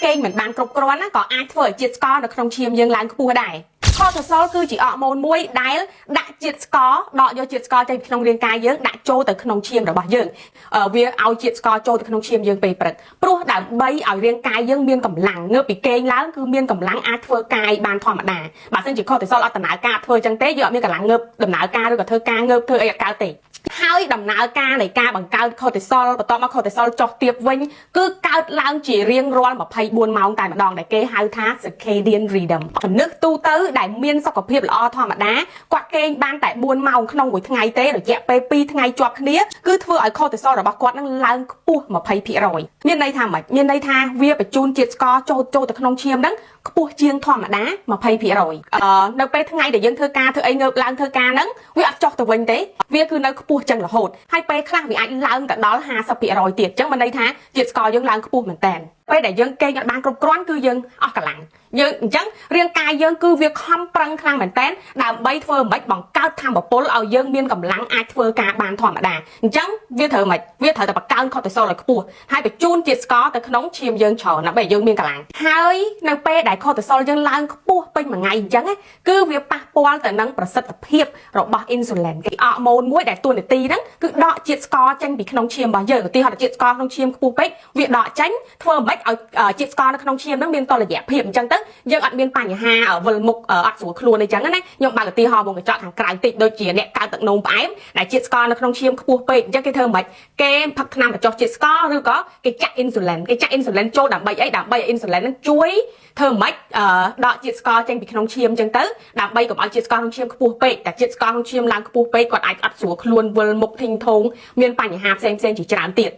kênh mình bàn cục cron á có aiធ្វើជាតិស្ករនៅក្នុងឈាមយើងឡើងខ្ពស់ដែរខតសលគឺជាអរម៉ូនមួយដែលដាក់ជាតិស្ករដកយកជាតិស្ករចេញពីក្នុងរាងកាយយើងដាក់ចូលទៅក្នុងឈាមរបស់យើងវាឲ្យជាតិស្ករចូលទៅក្នុងឈាមយើងពេលព្រឹកព្រោះដើម្បីឲ្យរាងកាយយើងមានកម្លាំងងើបពីគេងឡើងគឺមានកម្លាំងអាចធ្វើកាយបានធម្មតាបើមិនជាខតសលអត់ដំណើរការធ្វើចឹងទេយើងអត់មានកម្លាំងងើបដំណើរការឬក៏ធ្វើការងើបធ្វើអីអត់កើតទេហើយដំណើរការនៃការបង្កើតខតសលបន្ទាប់មកខតសលចុះទាបវិញគឺកើតឡើងជារៀងរាល់24ម៉ោងតែម្ដងដែលគេហៅថា circadian rhythm ចំណឹកទូទៅដែលមានសុខភាពល្អធម្មតាគាត់គេងបានតែ4ម៉ោងក្នុងមួយថ្ងៃទេរយៈពេល2ថ្ងៃជាប់គ្នាគឺធ្វើឲ្យខតសលរបស់គាត់នឹងឡើងខ្ពស់ 20% មានន័យថាម៉េចមានន័យថាវាបញ្ជូនជាតិស្ករចូលទៅក្នុងឈាមហ្នឹងខ្ពស់ជាងធម្មតា 20% នៅពេលថ្ងៃដែលយើងធ្វើការធ្វើអីងើបឡើងធ្វើការហ្នឹងវាអត់ចុះទៅវិញទេវាគឺនៅខ្ពស់ចឹងរហូតហើយពេលខ្លះវាអាចឡើងទៅដល់ 50% ទៀតចឹងមានន័យថាជាតិស្ករយើងឡើងខ្ពស់មែនតើពេលដែលយើងគេងអត់បានគ្រប់គ្រាន់គឺយើងអស់កម្លាំងយើងអញ្ចឹងរាងកាយយើងគឺវាខំប្រឹងខ្លាំងមែនតើដើម្បីធ្វើមិនបង្កើតធម្មពលឲ្យយើងមានកម្លាំងអាចធ្វើការបានធម្មតាអញ្ចឹងវាត្រូវមិនវាត្រូវតែបង្កើនខតសលឲ្យខ្ពស់ហើយបញ្ជូនជាតិស្ករទៅក្នុងឈាមយើងច្រើនដើម្បីឲ្យយើងមានកម្លាំងហើយនៅពេលដែលខតសលយើងឡើងខ្ពស់ពេញមួយថ្ងៃអញ្ចឹងគឺវាប៉ះពាល់ទៅនឹងប្រសិទ្ធភាពរបស់អ៊ីនស៊ូលីនគេអរម៉ូនមួយដែលតួនាទីហ្នឹងគឺដកជាតិស្ករចេញពីក្នុងឈាមរបស់យើងឧទាហរណ៍ជាតិស្ករក្នុងឈាមខ្ពស់ពេកវាដកចេញធ្វើមិនឲ្យជាតិស្ករនៅក្នុងឈាមហ្នឹងមានតុល្យភាពអញ្ចឹងទៅយើងអត់មានបញ្ហាវិលមុខអត់ស្រួលខ្លួនអីចឹងណាខ្ញុំបើកឧទាហរណ៍មកកញ្ចក់ខាងក្រៅតិចដូចជាអ្នកកើតទឹកនោមផ្អែមដែលជាតិស្ករនៅក្នុងឈាមខ្ពស់ពេកអញ្ចឹងគេធ្វើមិនគេផឹកថ្នាំបញ្ចុះជាតិស្ករឬក៏គេចាក់អ៊ីនស៊ូលីនគេចាក់អ៊ីនស៊ូលីនចូលដើម្បីអីដើម្បីឲ្យអ៊ីនស៊ូលីនហ្នឹងជួយធ្វើមិនដកជាតិស្ករចេញពីក្នុងឈាមអញ្ចឹងទៅដើម្បីកុំឲ្យជាតិស្ករក្នុងឈាមខ្ពស់ពេកតែជាតិស្ករក្នុងឈាមឡើងខ្ពស់ពេកគាត់អាចអត់ស្រួលខ្លួនវិលមុខធីងធងមានបញ្ហាផ្សេងជាច្រើនទៀត